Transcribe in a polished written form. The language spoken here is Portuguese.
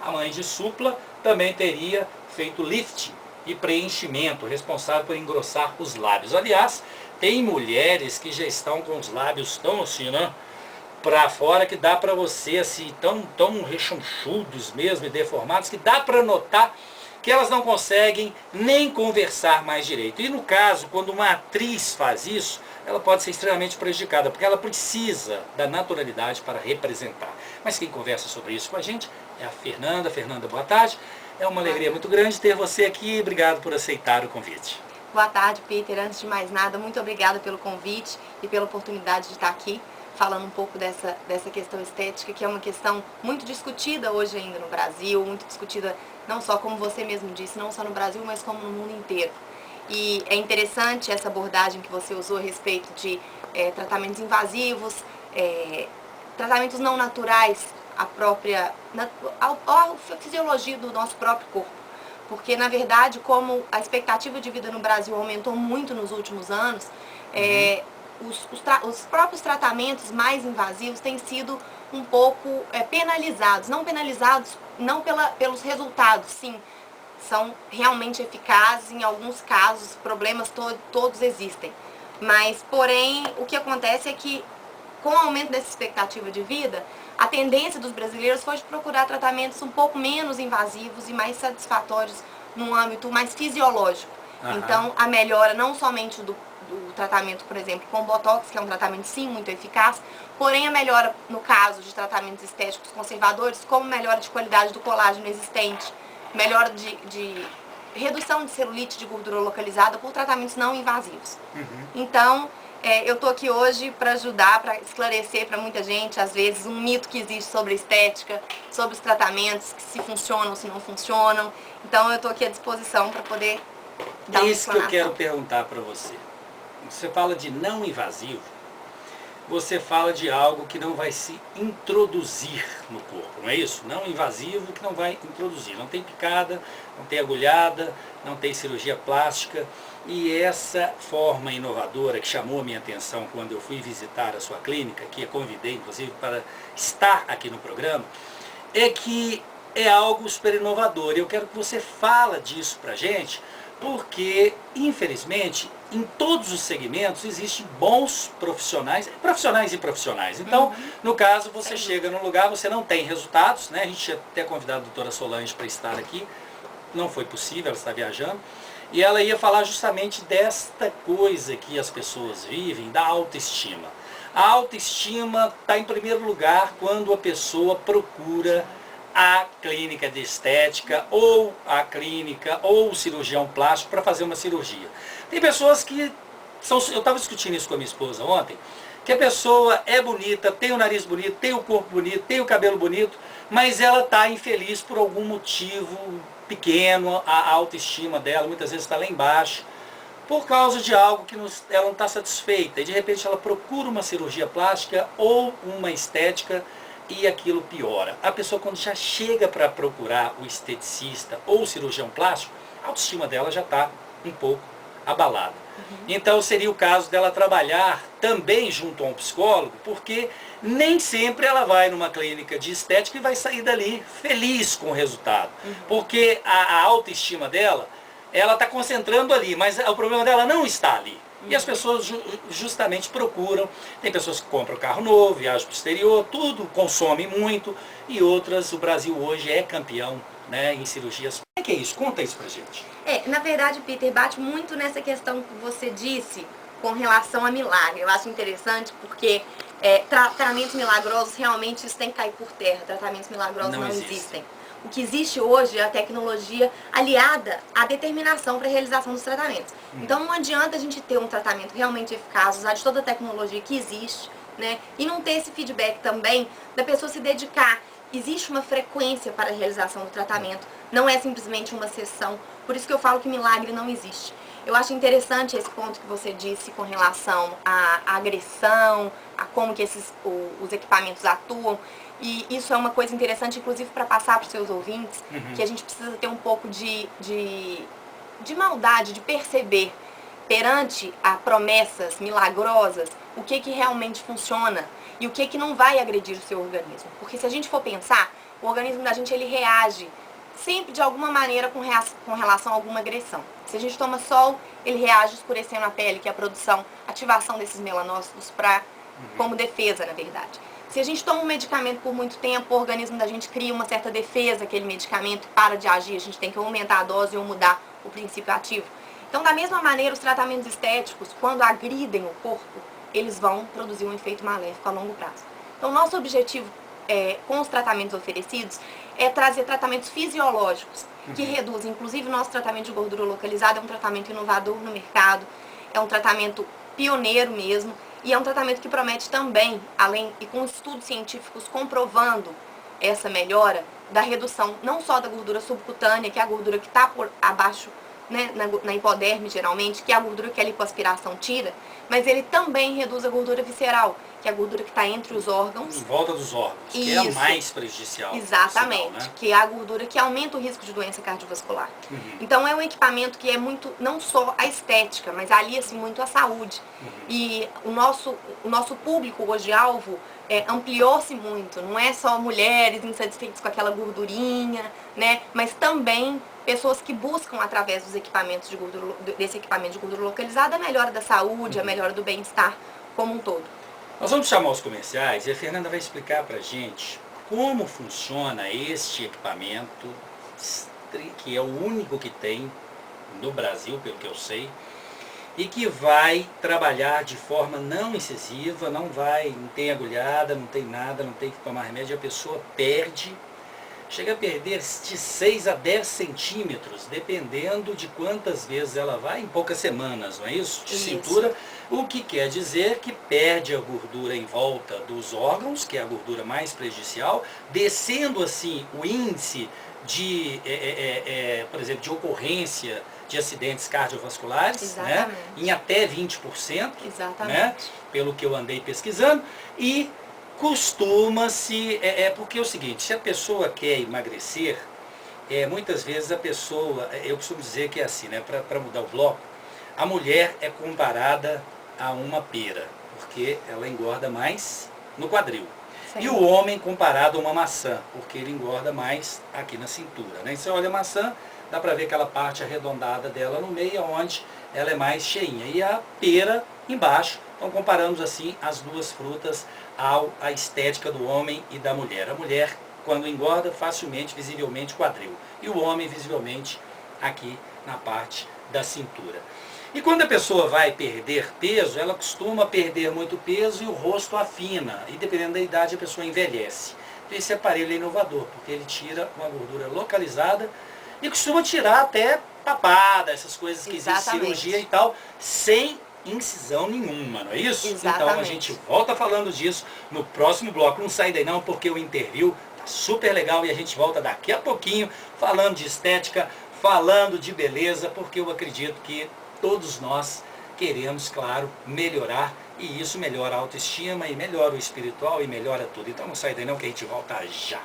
A mãe de Supla também teria feito lifting e preenchimento, responsável por engrossar os lábios. Aliás, tem mulheres que já estão com os lábios tão assim, né, para fora, que dá para você, assim, tão rechonchudos mesmo e deformados, que dá para notar que elas não conseguem nem conversar mais direito. E no caso, quando uma atriz faz isso, ela pode ser extremamente prejudicada, porque ela precisa da naturalidade para representar. Mas quem conversa sobre isso com a gente é a Fernanda. Fernanda, boa tarde. É uma alegria muito grande ter você aqui. Obrigado por aceitar o convite. Boa tarde, Peter. Antes de mais nada, muito obrigada pelo convite e pela oportunidade de estar aqui falando um pouco dessa questão estética, que é uma questão muito discutida hoje ainda no Brasil, muito discutida não só, como você mesmo disse, não só no Brasil, mas como no mundo inteiro. E é interessante essa abordagem que você usou a respeito de tratamentos invasivos, tratamentos não naturais à fisiologia do nosso próprio corpo. Porque, na verdade, como a expectativa de vida no Brasil aumentou muito nos últimos anos, os próprios tratamentos mais invasivos têm sido um pouco penalizados. Não pelos resultados, sim, são realmente eficazes, em alguns casos, problemas todos existem. Mas, porém, o que acontece é que, com o aumento dessa expectativa de vida, a tendência dos brasileiros foi de procurar tratamentos um pouco menos invasivos e mais satisfatórios num âmbito mais fisiológico. Então, a melhora não somente do tratamento, por exemplo, com Botox, que é um tratamento, sim, muito eficaz, porém a melhora, no caso de tratamentos estéticos conservadores, como melhora de qualidade do colágeno existente, melhora de redução de celulite, de gordura localizada, por tratamentos não invasivos. Então, eu estou aqui hoje para ajudar, para esclarecer para muita gente, às vezes, um mito que existe sobre a estética, sobre os tratamentos, que se funcionam, se não funcionam. Então, eu estou aqui à disposição para poder dar uma explanação. É isso que eu quero perguntar para você. Você fala de não invasivo, você fala de algo que não vai se introduzir no corpo, não é isso? Não invasivo, que não vai introduzir. Não tem picada, não tem agulhada, não tem cirurgia plástica. E essa forma inovadora que chamou a minha atenção quando eu fui visitar a sua clínica, que eu convidei inclusive para estar aqui no programa, é que é algo super inovador. E eu quero que você fale disso para a gente, porque, infelizmente, em todos os segmentos existem bons profissionais e profissionais. Então, no caso, você chega num lugar, você não tem resultados, né? A gente tinha até convidado a doutora Solange para estar aqui, não foi possível, ela está viajando, e ela ia falar justamente desta coisa que as pessoas vivem, da autoestima. A autoestima está em primeiro lugar quando a pessoa procura a clínica de estética, ou a clínica, ou o cirurgião plástico para fazer uma cirurgia. Tem pessoas que eu estava discutindo isso com a minha esposa ontem, que a pessoa é bonita, tem o nariz bonito, tem o corpo bonito, tem o cabelo bonito, mas ela está infeliz por algum motivo pequeno, a autoestima dela muitas vezes está lá embaixo, por causa de algo que ela não está satisfeita, e de repente ela procura uma cirurgia plástica ou uma estética, e aquilo piora. A pessoa, quando já chega para procurar o esteticista ou o cirurgião plástico, a autoestima dela já está um pouco abalada. Então seria o caso dela trabalhar também junto a um psicólogo, porque nem sempre ela vai numa clínica de estética e vai sair dali feliz com o resultado. Porque a autoestima dela, ela está concentrando ali, mas o problema dela não está ali. E as pessoas justamente procuram, tem pessoas que compram carro novo, viajam para o exterior, tudo consome muito, e outras, o Brasil hoje é campeão, né, em cirurgias. Como é que é isso? Conta isso pra gente. Na verdade, Peter, bate muito nessa questão que você disse com relação a milagre. Eu acho interessante porque tratamentos milagrosos, realmente isso tem que cair por terra, tratamentos milagrosos não existem. O que existe hoje é a tecnologia aliada à determinação para a realização dos tratamentos. Então não adianta a gente ter um tratamento realmente eficaz, usar de toda a tecnologia que existe, né? E não ter esse feedback também da pessoa se dedicar. Existe uma frequência para a realização do tratamento, não é simplesmente uma sessão. Por isso que eu falo que milagre não existe. Eu acho interessante esse ponto que você disse com relação à agressão, a como que os equipamentos atuam. E isso é uma coisa interessante, inclusive, para passar para os seus ouvintes, que a gente precisa ter um pouco de maldade, de perceber perante a promessas milagrosas o que realmente funciona e o que não vai agredir o seu organismo. Porque se a gente for pensar, o organismo da gente ele reage sempre de alguma maneira com relação a alguma agressão. Se a gente toma sol, ele reage escurecendo a pele, que é a produção, ativação desses melanócitos como defesa, na verdade. Se a gente toma um medicamento por muito tempo, o organismo da gente cria uma certa defesa, aquele medicamento para de agir, a gente tem que aumentar a dose ou mudar o princípio ativo. Então, da mesma maneira, os tratamentos estéticos, quando agridem o corpo, eles vão produzir um efeito maléfico a longo prazo. Então, nosso objetivo com os tratamentos oferecidos é trazer tratamentos fisiológicos que reduzem, inclusive o nosso tratamento de gordura localizada é um tratamento inovador no mercado, é um tratamento pioneiro mesmo, e é um tratamento que promete também, além e com estudos científicos comprovando essa melhora da redução não só da gordura subcutânea, que é a gordura que está por abaixo, né, na hipoderme geralmente, que é a gordura que a lipoaspiração tira, mas ele também reduz a gordura visceral, que é a gordura que está entre os órgãos. Em volta dos órgãos, que é a mais prejudicial. Exatamente, sinal, né? que é a gordura que aumenta o risco de doença cardiovascular. Então é um equipamento que é muito, não só a estética, mas alia-se muito a saúde. E o nosso público hoje alvo ampliou-se muito, não é só mulheres insatisfeitas com aquela gordurinha, né? Mas também pessoas que buscam através dos equipamentos desse equipamento de gordura localizada a melhora da saúde, a melhora do bem-estar como um todo. Nós vamos chamar os comerciais e a Fernanda vai explicar para a gente como funciona este equipamento, que é o único que tem no Brasil, pelo que eu sei, e que vai trabalhar de forma não incisiva, não tem agulhada, não tem nada, não tem que tomar remédio, a pessoa chega a perder de 6 a 10 centímetros, dependendo de quantas vezes ela vai, em poucas semanas, não é isso? De cintura, o que quer dizer que perde a gordura em volta dos órgãos, que é a gordura mais prejudicial, descendo assim o índice de, por exemplo, de ocorrência de acidentes cardiovasculares, né, em até 20%, né, pelo que eu andei pesquisando, e costuma-se, porque é o seguinte, se a pessoa quer emagrecer, muitas vezes a pessoa, eu costumo dizer que é assim, né, para mudar o bloco, a mulher é comparada a uma pera, porque ela engorda mais no quadril. Sim. E o homem comparado a uma maçã, porque ele engorda mais aqui na cintura, né? E você olha a maçã, dá para ver aquela parte arredondada dela no meio, onde ela é mais cheinha, e a pera embaixo. Então comparamos assim as duas frutas à estética do homem e da mulher. A mulher, quando engorda, facilmente, visivelmente quadril. E o homem, visivelmente, aqui na parte da cintura. E quando a pessoa vai perder peso, ela costuma perder muito peso e o rosto afina. E dependendo da idade, a pessoa envelhece. Então esse aparelho é inovador, porque ele tira uma gordura localizada e costuma tirar até papada, essas coisas que existe cirurgia e tal, sem incisão nenhuma, não é isso? Então a gente volta falando disso no próximo bloco. Não sai daí não, porque o interview tá super legal e a gente volta daqui a pouquinho falando de estética, falando de beleza, porque eu acredito que todos nós queremos, claro, melhorar, e isso melhora a autoestima e melhora o espiritual e melhora tudo. Então não sai daí não, que a gente volta já.